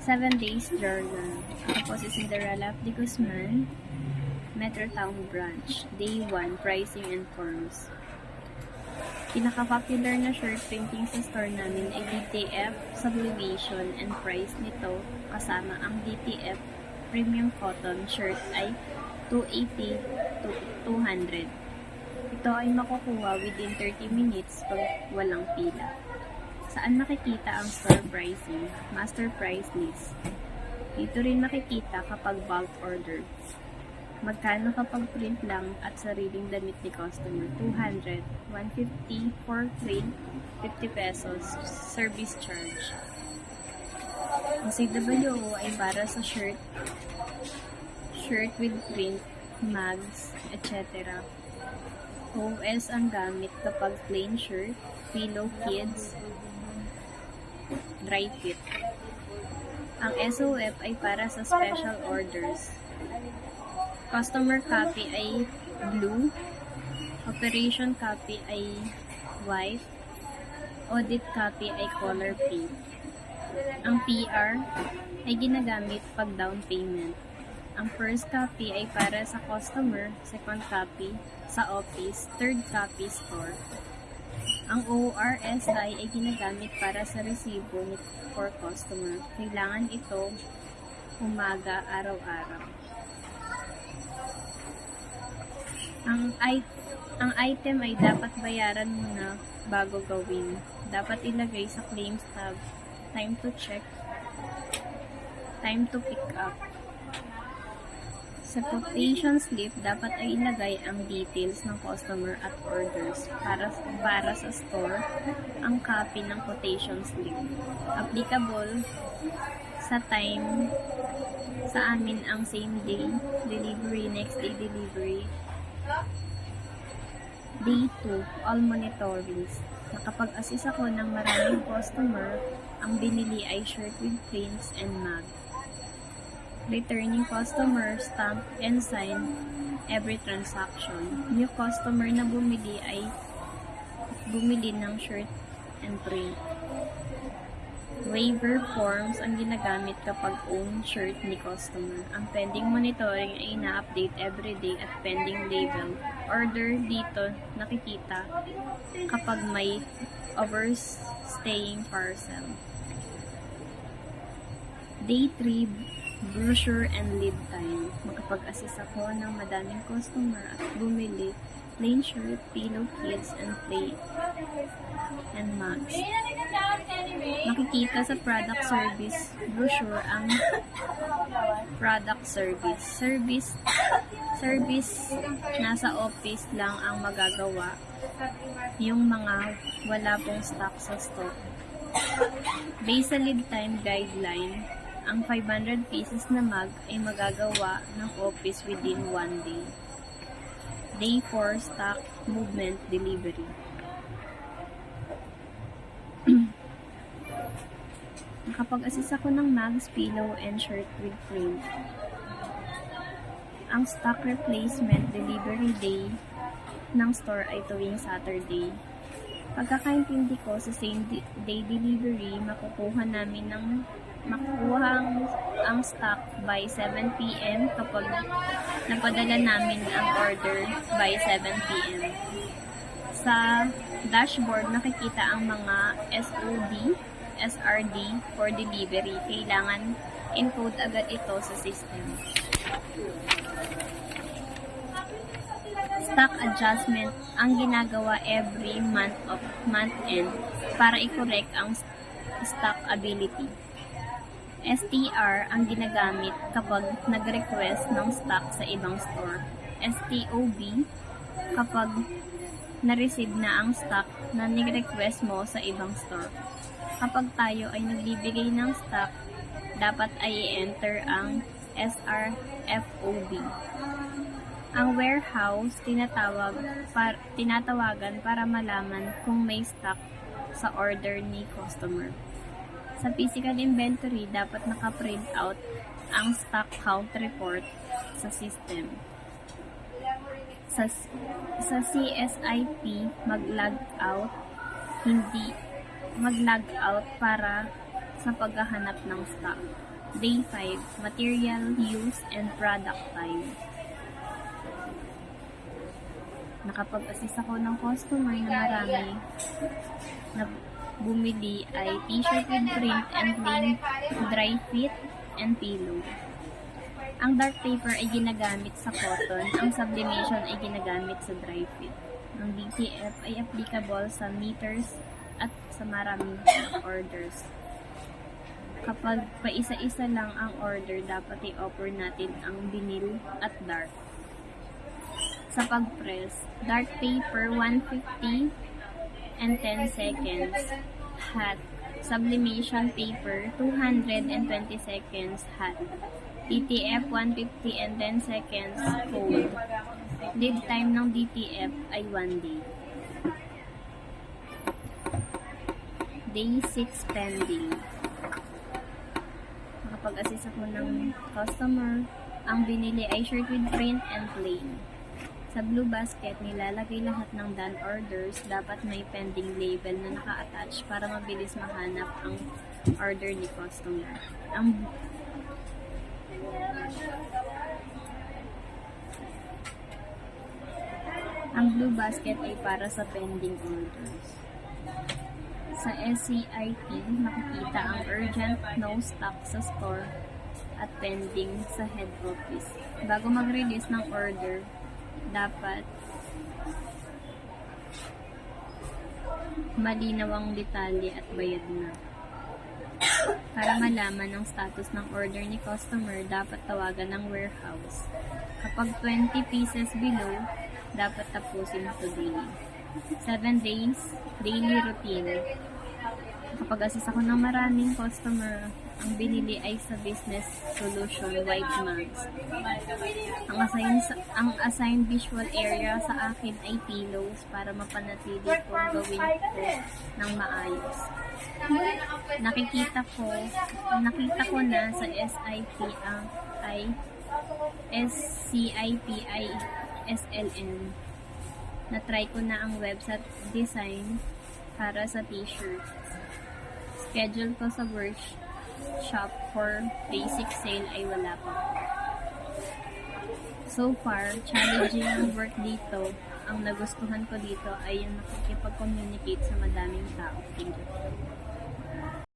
7 Days Journal. Ako po si Cinderella F. de Guzman, Metro Town Branch. Day 1, Pricing and Forms. Pinaka-popular na shirt printing sa store namin ay DTF, sublimation, and price nito kasama ang DTF Premium Cotton shirt ay 280 to 200. Ito ay makukuha within 30 minutes pag walang pila. Saan makikita ang store pricing? Master price list. Dito rin makikita kapag bulk order. Magkano kapag print lang at sariling damit ni customer? 200, 150 for print, 50 pesos, service charge. Ang CWO ay para sa shirt with print, mags, etc. OS ang gamit kapag plain shirt, pillow kids, dry fit. Ang SOF ay para sa special orders. Customer copy ay blue, operation copy ay white, audit copy ay color pink. Ang PR ay ginagamit pag down payment. Ang first copy ay para sa customer, second copy sa office, third copy store. Ang ORSI ay ginagamit para sa resibo for customer. Kailangan ito umaga, araw-araw. Ang item ay dapat bayaran muna bago gawin. Dapat ilagay sa claims tab. Time to check. Time to pick up. Sa quotation slip, dapat ay ilagay ang details ng customer at orders para sa store ang copy ng quotation slip. Applicable sa time sa amin ang same day delivery, next day delivery. Day 2, all monitorings. Nakapag-assist ako ng maraming customer, ang binili ay shirt with prints and mag. Returning customer, stamp and sign every transaction. New customer na bumili ay bumili ng shirt and print. Waiver forms ang ginagamit kapag own shirt ni customer. Ang pending monitoring ay ina-update everyday at pending label. Order dito nakikita kapag may overstaying parcel. Day 3, brochure and lead time. Makapag-assist ako ng madaming customer at bumili plain shirt, pillow kids, and plate and mugs. Makikita sa product service brochure ang product service. Nasa office lang ang magagawa. Yung mga wala pong stock sa store. Based sa lead time guideline, ang 500 pieces na mug ay magagawa ng office within 1 day. Day 4, stock movement delivery. Nakapag-assist ako ng mugs, pillow, and shirt with print. Ang stock replacement delivery day ng store ay tuwing Saturday. Pagkakaintindi ko sa same day delivery, makukuha ang stock by 7 p.m. kapag napadala namin ang order by 7 p.m. Sa dashboard, nakikita ang mga SOD, SRD for delivery. Kailangan encode agad ito sa system. Stock adjustment ang ginagawa every month end para i-correct ang stock ability. STR ang ginagamit kapag nag-request ng stock sa ibang store. STOB kapag na-receive na ang stock na ni-request mo sa ibang store. Kapag tayo ay nagbibigay ng stock, dapat ay i-enter ang SRFOB. Ang warehouse tinatawagan para malaman kung may stock sa order ni customer. Sa physical inventory, dapat naka-print out ang stock count report sa system. Sa CSIP, mag-log out para sa paghahanap ng stock. Day 5, material use and product time. Nakapag-assist ako ng customer na marami na bumili ay t-shirt with print and plain, dry fit, and pillow. Ang dark paper ay ginagamit sa cotton, ang sublimation ay ginagamit sa dry fit. Ang DTF ay applicable sa meters at sa maraming orders. Kapag paisa-isa lang ang order, dapat i-offer natin ang vinyl at dark. Sa pag-press, dark paper 150 and 10 seconds, hot. Sublimation paper 220 seconds, hot. DTF 150 and 10 seconds, cold. Lead time ng DTF ay 1 day. Day 6 pending. Nakapag-assist ako ng customer. Ang binili ay shirt with print and plain. Sa blue basket, nilalagay lahat ng done orders. Dapat may pending label na naka-attach para mabilis mahanap ang order ni customer. Ang blue basket ay para sa pending orders. Sa SCIT, makikita ang urgent, no stock sa store, at pending sa head office. Bago mag-release ng order, dapat malinaw ang detalye at bayad na. Para malaman ang status ng order ni customer, dapat tawagan ng warehouse. Kapag 20 pieces below, dapat tapusin today. 7 days, daily routine. Kapag assist ako ng maraming customer, ang binili ay sa business solution white mask. Ang assigned visual area sa akin ay pillows para mapanatili kong gawin ko ng maayos. Nakita ko na sa SCIP ay SLN. Na-try ko na ang website design para sa t-shirt. Schedule ko sa workshop for basic sale ay wala pa. So far, challenging ang work dito. Ang nagustuhan ko dito ay yung nakikipag-communicate sa madaming tao. Thank you.